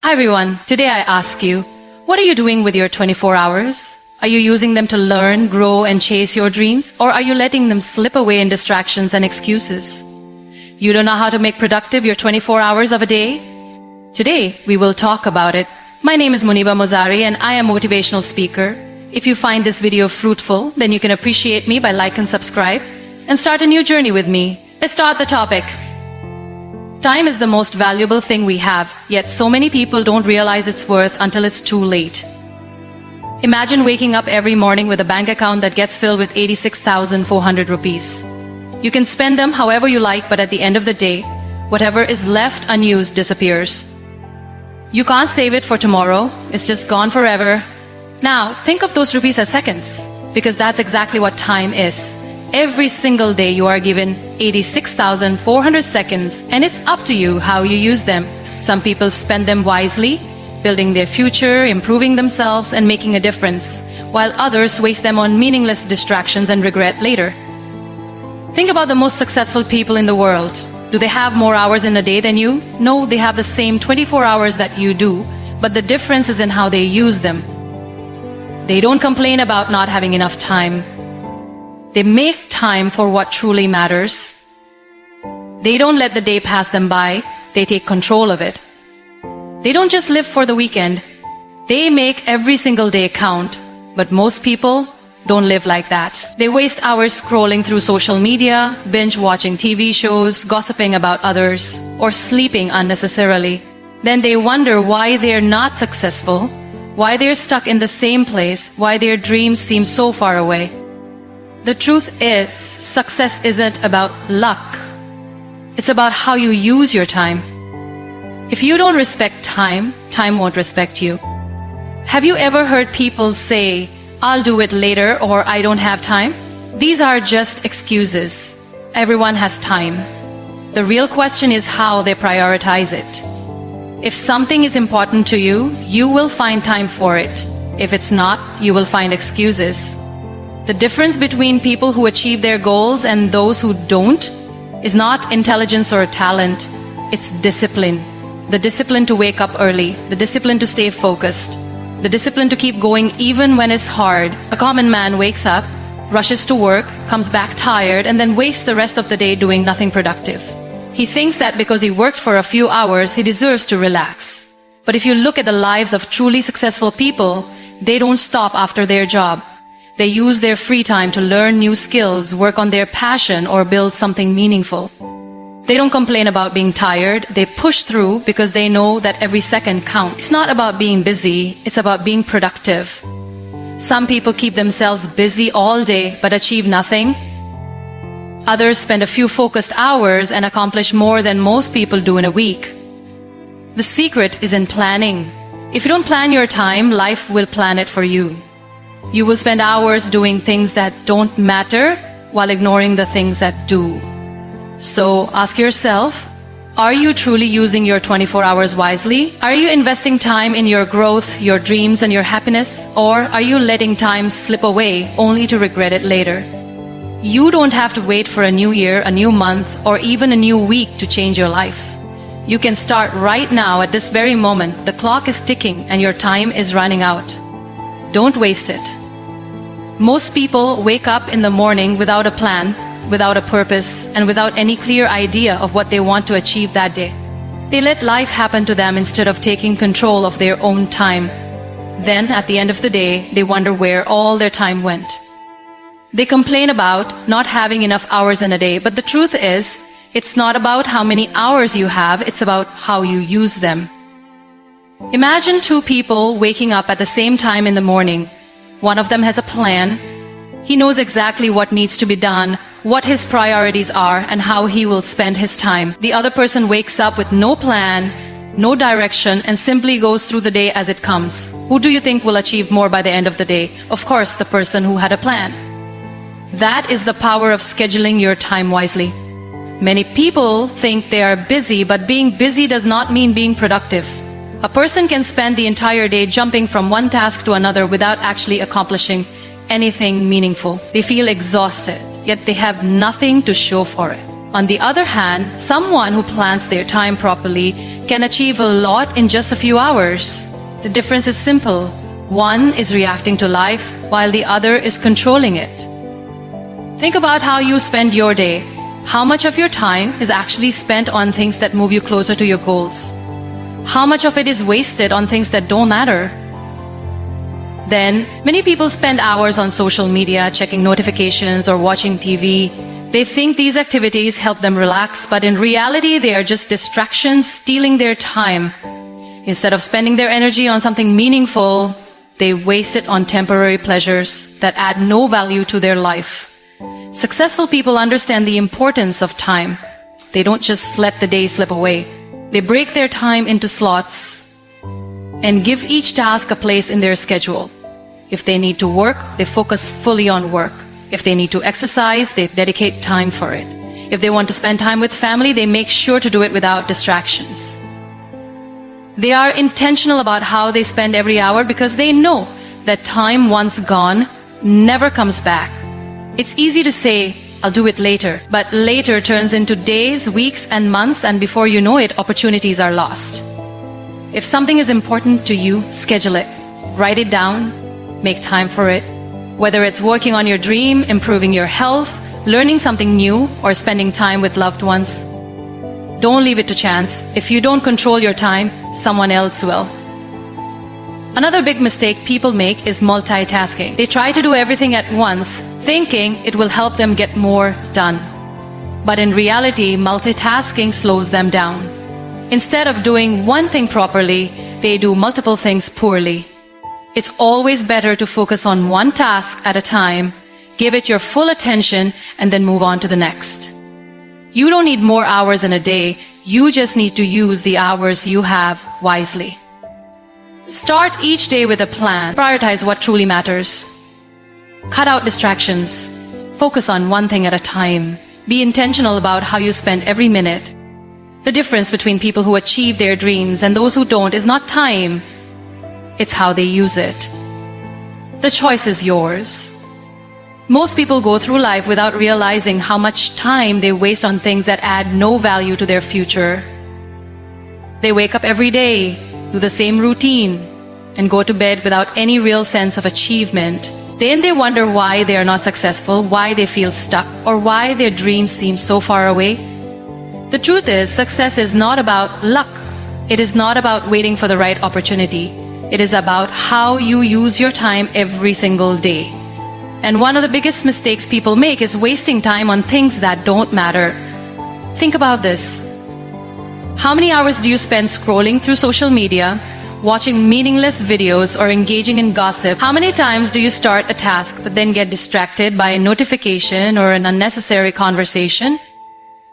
Hi everyone, today I ask you, what are you doing with your 24 hours? Are you using them to learn, grow, and chase your dreams? Or are you letting them slip away in distractions and excuses? You don't know how to make productive your 24 hours of a day? Today, we will talk about it. My name is Muniba Mazari and I am a motivational speaker. If you find this video fruitful, then you can appreciate me by like and subscribe and start a new journey with me. Let's start the topic. Time is the most valuable thing we have, yet so many people don't realize its worth until it's too late. Imagine waking up every morning with a bank account that gets filled with 86,400 rupees. You can spend them however you like, but at the end of the day, whatever is left unused disappears. You can't save it for tomorrow, it's just gone forever. Now, think of those rupees as seconds, because that's exactly what time is. Every single day you are given 86,400 seconds, and it's up to you how you use them. Some people spend them wisely, building their future, improving themselves, and making a difference, while others waste them on meaningless distractions and regret later. Think about the most successful people in the world. Do they have more hours in a day than you? No, they have the same 24 hours that you do, but the difference is in how they use them. They don't complain about not having enough time. They make time for what truly matters. They don't let the day pass them by, they take control of it. They don't just live for the weekend. They make every single day count. But most people don't live like that. They waste hours scrolling through social media, binge watching TV shows, gossiping about others, or sleeping unnecessarily. Then they wonder why they're not successful, why they're stuck in the same place, why their dreams seem so far away. The truth is, success isn't about luck. It's about how you use your time. If you don't respect time, time won't respect you. Have you ever heard people say, "I'll do it later," or "I don't have time"? These are just excuses. Everyone has time. The real question is how they prioritize it. If something is important to you, you will find time for it. If it's not, you will find excuses. The difference between people who achieve their goals and those who don't is not intelligence or talent, it's discipline. The discipline to wake up early, the discipline to stay focused, the discipline to keep going even when it's hard. A common man wakes up, rushes to work, comes back tired, and then wastes the rest of the day doing nothing productive. He thinks that because he worked for a few hours, he deserves to relax. But if you look at the lives of truly successful people, they don't stop after their job. They use their free time to learn new skills, work on their passion, or build something meaningful. They don't complain about being tired. They push through because they know that every second counts. It's not about being busy, it's about being productive. Some people keep themselves busy all day but achieve nothing. Others spend a few focused hours and accomplish more than most people do in a week. The secret is in planning. If you don't plan your time, life will plan it for you. You will spend hours doing things that don't matter while ignoring the things that do. So ask yourself, are you truly using your 24 hours wisely? Are you investing time in your growth, your dreams, and your happiness? Or are you letting time slip away only to regret it later? You don't have to wait for a new year, a new month, or even a new week to change your life. You can start right now at this very moment. The clock is ticking and your time is running out. Don't waste it. Most people wake up in the morning without a plan, without a purpose, and without any clear idea of what they want to achieve that day. They let life happen to them instead of taking control of their own time. Then, at the end of the day, they wonder where all their time went. They complain about not having enough hours in a day, but the truth is, it's not about how many hours you have, it's about how you use them. Imagine two people waking up at the same time in the morning. One of them has a plan. He knows exactly what needs to be done, what his priorities are, and how he will spend his time. The other person wakes up with no plan, no direction, and simply goes through the day as it comes. Who do you think will achieve more by the end of the day? Of course, the person who had a plan. That is the power of scheduling your time wisely. Many people think they are busy, but being busy does not mean being productive. A person can spend the entire day jumping from one task to another without actually accomplishing anything meaningful. They feel exhausted, yet they have nothing to show for it. On the other hand, someone who plans their time properly can achieve a lot in just a few hours. The difference is simple. One is reacting to life, while the other is controlling it. Think about how you spend your day. How much of your time is actually spent on things that move you closer to your goals? How much of it is wasted on things that don't matter? Then, many people spend hours on social media, checking notifications or watching TV. They think these activities help them relax, but in reality, they are just distractions stealing their time. Instead of spending their energy on something meaningful, they waste it on temporary pleasures that add no value to their life. Successful people understand the importance of time. They don't just let the day slip away. They break their time into slots and give each task a place in their schedule. If they need to work, they focus fully on work. If they need to exercise, they dedicate time for it. If they want to spend time with family, they make sure to do it without distractions. They are intentional about how they spend every hour because they know that time once gone never comes back. It's easy to say, I'll do it later, but later turns into days, weeks, and months, and before you know it, opportunities are lost. If something is important to you, schedule it. Write it down. Make time for it. Whether it's working on your dream, improving your health, learning something new, or spending time with loved ones. Don't leave it to chance. If you don't control your time, someone else will. Another big mistake people make is multitasking. They try to do everything at once, thinking it will help them get more done. But in reality, multitasking slows them down. Instead of doing one thing properly, they do multiple things poorly. It's always better to focus on one task at a time, give it your full attention, and then move on to the next. You don't need more hours in a day, you just need to use the hours you have wisely. Start each day with a plan. Prioritize what truly matters. Cut out distractions. Focus on one thing at a time. Be intentional about how you spend every minute. The difference between people who achieve their dreams and those who don't is not time. It's how they use it. The choice is yours. Most people go through life without realizing how much time they waste on things that add no value to their future. They wake up every day, do the same routine, and go to bed without any real sense of achievement. Then they wonder why they are not successful, why they feel stuck, or why their dreams seem so far away. The truth is, success is not about luck. It is not about waiting for the right opportunity. It is about how you use your time every single day. And one of the biggest mistakes people make is wasting time on things that don't matter. Think about this. How many hours do you spend scrolling through social media, watching meaningless videos, or engaging in gossip? How many times do you start a task but then get distracted by a notification or an unnecessary conversation?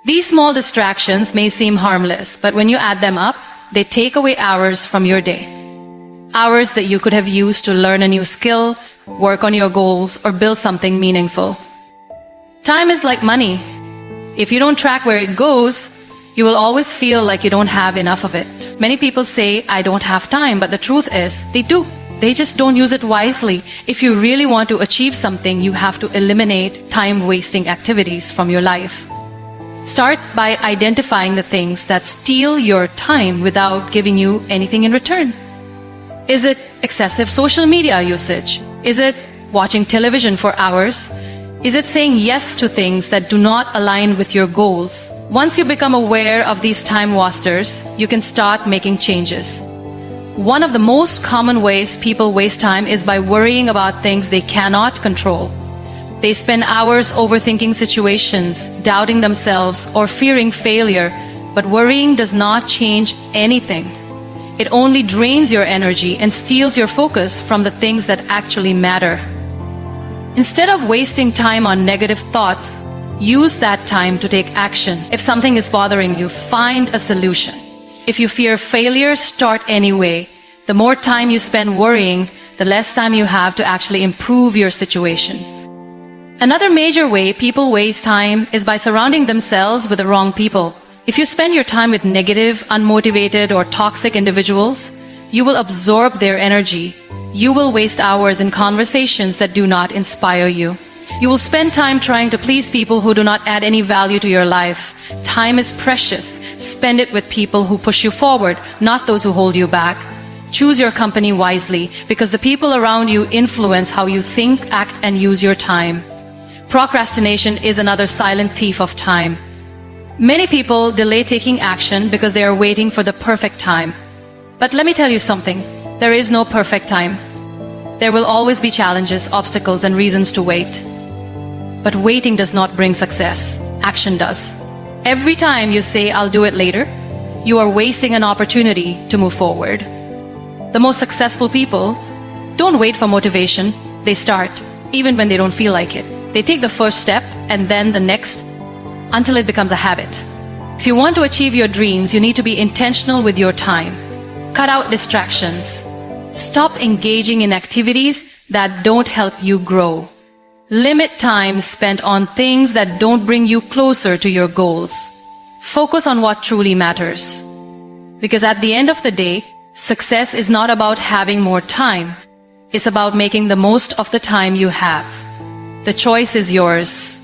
These small distractions may seem harmless, but when you add them up, they take away hours from your day. Hours that you could have used to learn a new skill, work on your goals, or build something meaningful. Time is like money. If you don't track where it goes, you will always feel like you don't have enough of it. Many people say, I don't have time, but the truth is, they do. They just don't use it wisely. If you really want to achieve something, you have to eliminate time-wasting activities from your life. Start by identifying the things that steal your time without giving you anything in return. Is it excessive social media usage? Is it watching television for hours? Is it saying yes to things that do not align with your goals? Once you become aware of these time wasters, you can start making changes. One of the most common ways people waste time is by worrying about things they cannot control. They spend hours overthinking situations, doubting themselves, or fearing failure, but worrying does not change anything. It only drains your energy and steals your focus from the things that actually matter. Instead of wasting time on negative thoughts, use that time to take action. If something is bothering you, find a solution. If you fear failure, start anyway. The more time you spend worrying, the less time you have to actually improve your situation. Another major way people waste time is by surrounding themselves with the wrong people. If you spend your time with negative, unmotivated, or toxic individuals, you will absorb their energy. You will waste hours in conversations that do not inspire you. You will spend time trying to please people who do not add any value to your life. Time is precious. Spend it with people who push you forward, not those who hold you back. Choose your company wisely, because the people around you influence how you think, act, and use your time. Procrastination is another silent thief of time. Many people delay taking action because they are waiting for the perfect time. But let me tell you something. There is no perfect time. There will always be challenges, obstacles, and reasons to wait. But waiting does not bring success. Action does. Every time you say, "I'll do it later," you are wasting an opportunity to move forward. The most successful people don't wait for motivation. They start, even when they don't feel like it. They take the first step and then the next until it becomes a habit. If you want to achieve your dreams, you need to be intentional with your time. Cut out distractions. Stop engaging in activities that don't help you grow. Limit time spent on things that don't bring you closer to your goals. Focus on what truly matters. Because at the end of the day, success is not about having more time. It's about making the most of the time you have. The choice is yours.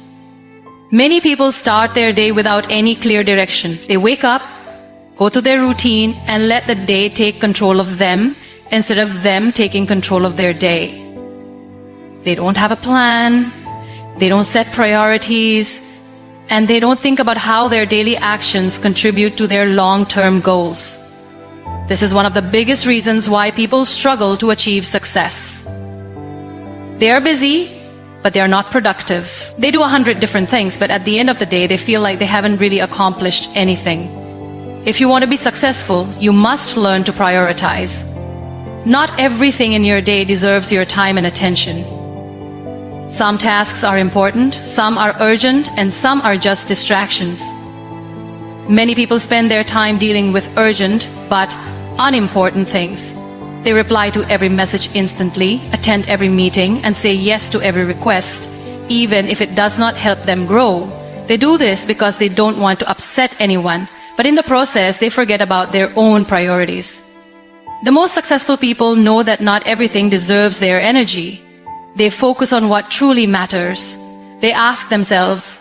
Many people start their day without any clear direction. They wake up, go to their routine, and let the day take control of them instead of them taking control of their day. They don't have a plan, they don't set priorities, and they don't think about how their daily actions contribute to their long-term goals. This is one of the biggest reasons why people struggle to achieve success. They are busy, but they are not productive. They do 100 different things, but at the end of the day, they feel like they haven't really accomplished anything. If you want to be successful, you must learn to prioritize. Not everything in your day deserves your time and attention. Some tasks are important, some are urgent, and some are just distractions. Many people spend their time dealing with urgent but unimportant things. They reply to every message instantly, attend every meeting, and say yes to every request, even if it does not help them grow. They do this because they don't want to upset anyone, but in the process, they forget about their own priorities. The most successful people know that not everything deserves their energy. They focus on what truly matters. They ask themselves,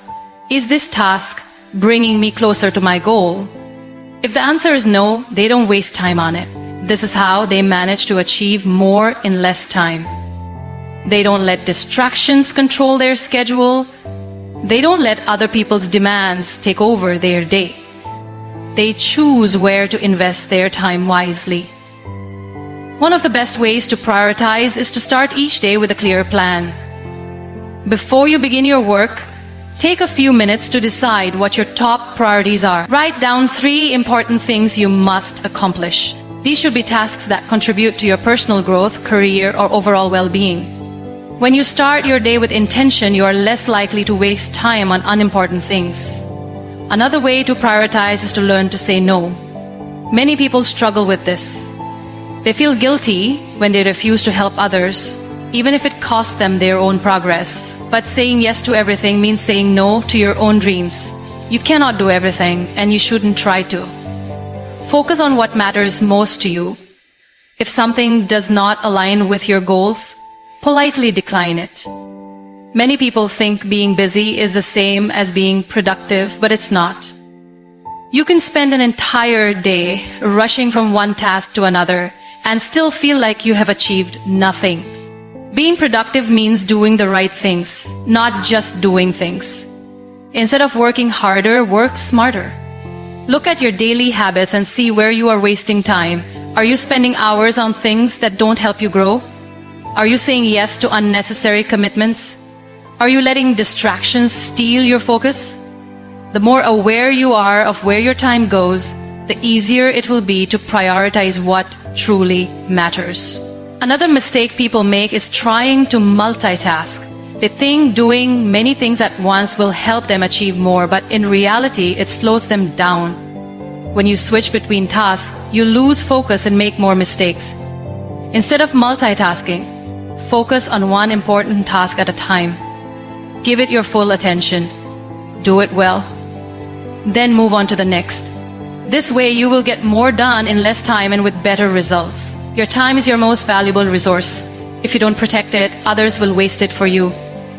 is this task bringing me closer to my goal? If the answer is no, they don't waste time on it. This is how they manage to achieve more in less time. They don't let distractions control their schedule. They don't let other people's demands take over their day. They choose where to invest their time wisely. One of the best ways to prioritize is to start each day with a clear plan. Before you begin your work, take a few minutes to decide what your top priorities are. Write down 3 important things you must accomplish. These should be tasks that contribute to your personal growth, career, or overall well-being. When you start your day with intention, you are less likely to waste time on unimportant things. Another way to prioritize is to learn to say no. Many people struggle with this. They feel guilty when they refuse to help others, even if it costs them their own progress. But saying yes to everything means saying no to your own dreams. You cannot do everything, and you shouldn't try to. Focus on what matters most to you. If something does not align with your goals, politely decline it. Many people think being busy is the same as being productive, but it's not. You can spend an entire day rushing from one task to another and still feel like you have achieved nothing. Being productive means doing the right things, not just doing things. Instead of working harder, work smarter. Look at your daily habits and see where you are wasting time. Are you spending hours on things that don't help you grow? Are you saying yes to unnecessary commitments? Are you letting distractions steal your focus? The more aware you are of where your time goes, the easier it will be to prioritize what truly matters. Another mistake people make is trying to multitask. They think doing many things at once will help them achieve more, but in reality, it slows them down. When you switch between tasks, you lose focus and make more mistakes. Instead of multitasking, focus on one important task at a time. Give it your full attention. Do it well. Then move on to the next. This way, you will get more done in less time and with better results. Your time is your most valuable resource. If you don't protect it, others will waste it for you.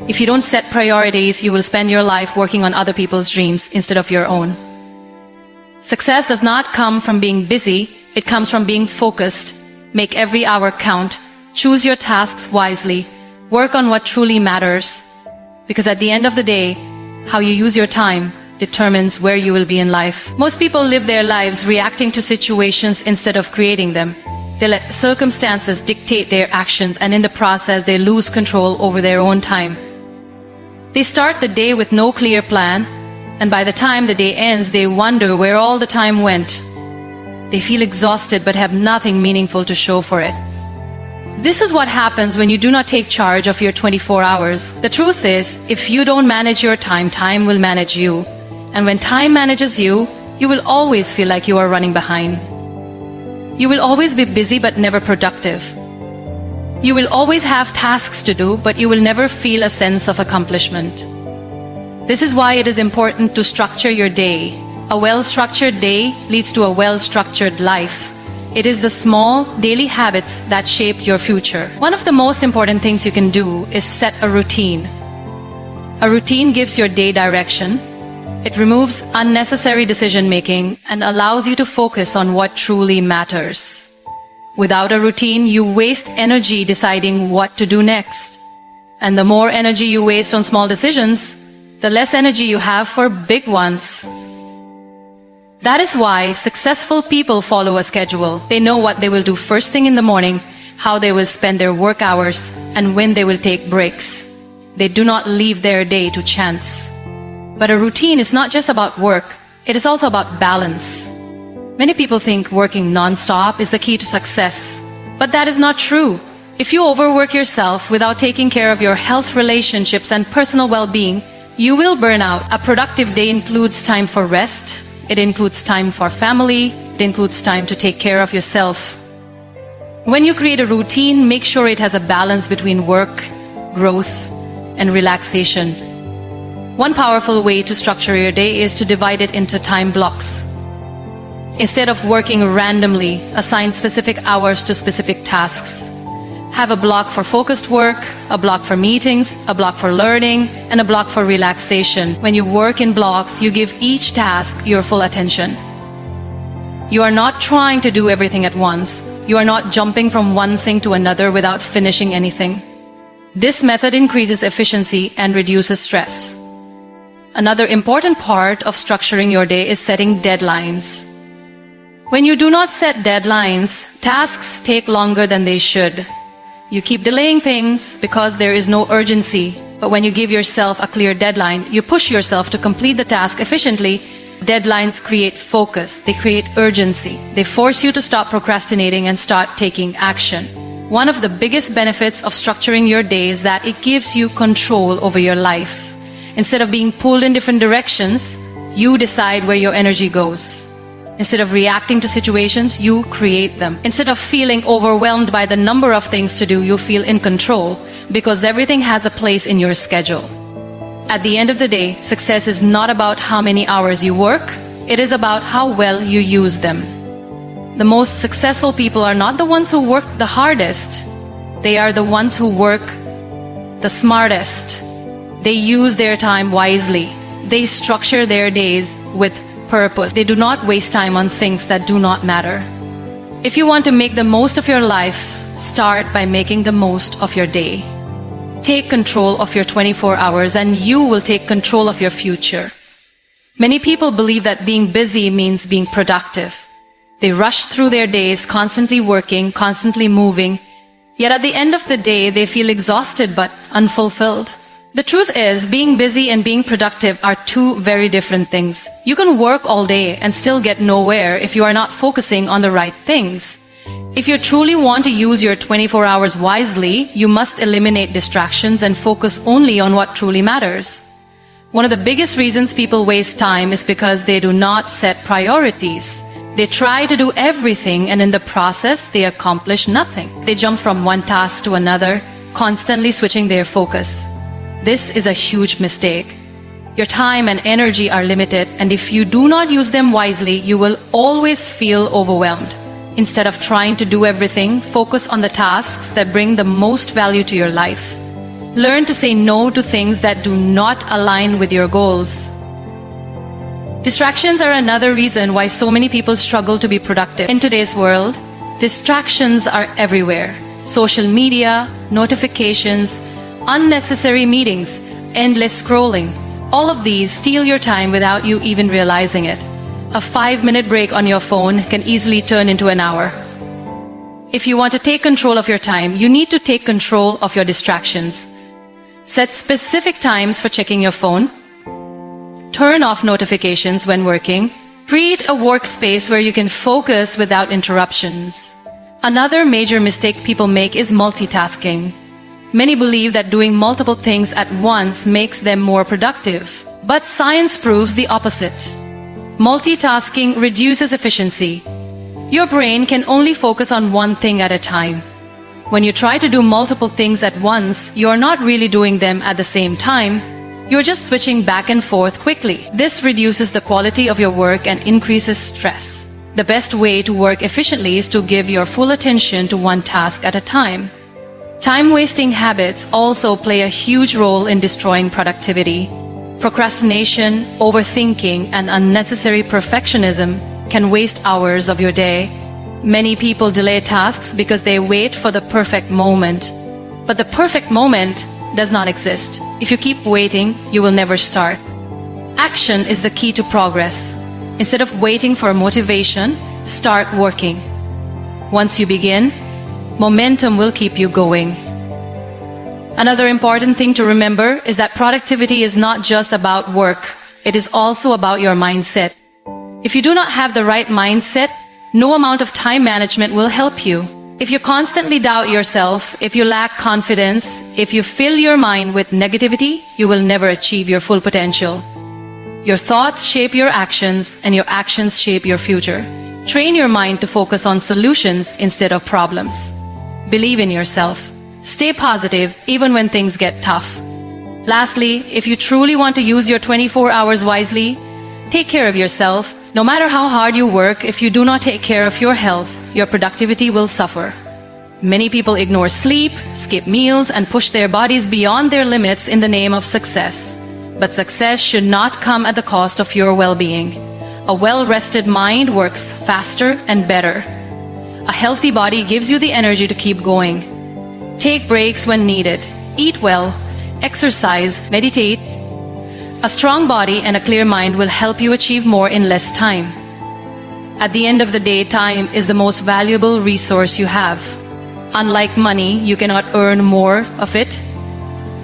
If you don't set priorities, you will spend your life working on other people's dreams instead of your own. Success does not come from being busy, it comes from being focused. Make every hour count. Choose your tasks wisely. Work on what truly matters. Because at the end of the day, how you use your time determines where you will be in life. Most people live their lives reacting to situations instead of creating them. They let circumstances dictate their actions, and in the process, they lose control over their own time. They start the day with no clear plan, and by the time the day ends, they wonder where all the time went. They feel exhausted but have nothing meaningful to show for it. This is what happens when you do not take charge of your 24 hours. The truth is, if you don't manage your time, time will manage you. And when time manages you, you will always feel like you are running behind. You will always be busy but never productive. You will always have tasks to do, but you will never feel a sense of accomplishment. This is why it is important to structure your day. A well-structured day leads to a well-structured life. It is the small, daily habits that shape your future. One of the most important things you can do is set a routine. A routine gives your day direction. It removes unnecessary decision-making and allows you to focus on what truly matters. Without a routine, you waste energy deciding what to do next. And the more energy you waste on small decisions, the less energy you have for big ones. That is why successful people follow a schedule. They know what they will do first thing in the morning, how they will spend their work hours, and when they will take breaks. They do not leave their day to chance. But a routine is not just about work, it is also about balance. Many people think working non-stop is the key to success. But that is not true. If you overwork yourself without taking care of your health, relationships, and personal well-being, you will burn out. A productive day includes time for rest. It includes time for family. It includes time to take care of yourself. When you create a routine, make sure it has a balance between work, growth, and relaxation. One powerful way to structure your day is to divide it into time blocks. Instead of working randomly, assign specific hours to specific tasks. Have a block for focused work, a block for meetings, a block for learning, and a block for relaxation. When you work in blocks, you give each task your full attention. You are not trying to do everything at once. You are not jumping from one thing to another without finishing anything. This method increases efficiency and reduces stress. Another important part of structuring your day is setting deadlines. When you do not set deadlines, tasks take longer than they should. You keep delaying things because there is no urgency. But when you give yourself a clear deadline, you push yourself to complete the task efficiently. Deadlines create focus. They create urgency. They force you to stop procrastinating and start taking action. One of the biggest benefits of structuring your day is that it gives you control over your life. Instead of being pulled in different directions, you decide where your energy goes. Instead of reacting to situations, you create them. Instead of feeling overwhelmed by the number of things to do, you feel in control because everything has a place in your schedule. At the end of the day, success is not about how many hours you work, it is about how well you use them. The most successful people are not the ones who work the hardest. They are the ones who work the smartest. They use their time wisely. They structure their days with purpose. They do not waste time on things that do not matter. If you want to make the most of your life, start by making the most of your day. Take control of your 24 hours and you will take control of your future. Many people believe that being busy means being productive. They rush through their days, constantly working, constantly moving. Yet at the end of the day, they feel exhausted but unfulfilled. The truth is, being busy and being productive are two very different things. You can work all day and still get nowhere if you are not focusing on the right things. If you truly want to use your 24 hours wisely, you must eliminate distractions and focus only on what truly matters. One of the biggest reasons people waste time is because they do not set priorities. They try to do everything and in the process, they accomplish nothing. They jump from one task to another, constantly switching their focus. This is a huge mistake. Your time and energy are limited, and if you do not use them wisely, you will always feel overwhelmed. Instead of trying to do everything, focus on the tasks that bring the most value to your life. Learn to say no to things that do not align with your goals. Distractions are another reason why so many people struggle to be productive. In today's world, distractions are everywhere. Social media, notifications, unnecessary meetings, endless scrolling. All of these steal your time without you even realizing it. A 5-minute break on your phone can easily turn into an hour. If you want to take control of your time, you need to take control of your distractions. Set specific times for checking your phone. Turn off notifications when working. Create a workspace where you can focus without interruptions. Another major mistake people make is multitasking. Many believe that doing multiple things at once makes them more productive. But science proves the opposite. Multitasking reduces efficiency. Your brain can only focus on one thing at a time. When you try to do multiple things at once, you're not really doing them at the same time. You're just switching back and forth quickly. This reduces the quality of your work and increases stress. The best way to work efficiently is to give your full attention to one task at a time. Time-wasting habits also play a huge role in destroying productivity. Procrastination, overthinking, and unnecessary perfectionism can waste hours of your day. Many people delay tasks because they wait for the perfect moment. But the perfect moment does not exist. If you keep waiting, you will never start. Action is the key to progress. Instead of waiting for motivation, start working. Once you begin, momentum will keep you going. Another important thing to remember is that productivity is not just about work. It is also about your mindset. If you do not have the right mindset, no amount of time management will help you. If you constantly doubt yourself, if you lack confidence, if you fill your mind with negativity, you will never achieve your full potential. Your thoughts shape your actions, and your actions shape your future. Train your mind to focus on solutions instead of problems. Believe in yourself. Stay positive even when things get tough. Lastly, if you truly want to use your 24 hours wisely, take care of yourself. No matter how hard you work, if you do not take care of your health, your productivity will suffer. Many people ignore sleep, skip meals, and push their bodies beyond their limits in the name of success. But success should not come at the cost of your well-being. A well-rested mind works faster and better. A healthy body gives you the energy to keep going. Take breaks when needed. Eat well, exercise, meditate. A strong body and a clear mind will help you achieve more in less time. At the end of the day, time is the most valuable resource you have. Unlike money, you cannot earn more of it.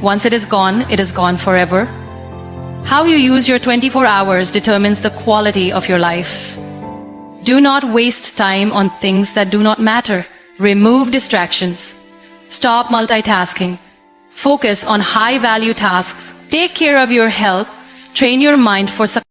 Once it is gone forever. How you use your 24 hours determines the quality of your life. Do not waste time on things that do not matter. Remove distractions. Stop multitasking. Focus on high-value tasks. Take care of your health. Train your mind for success.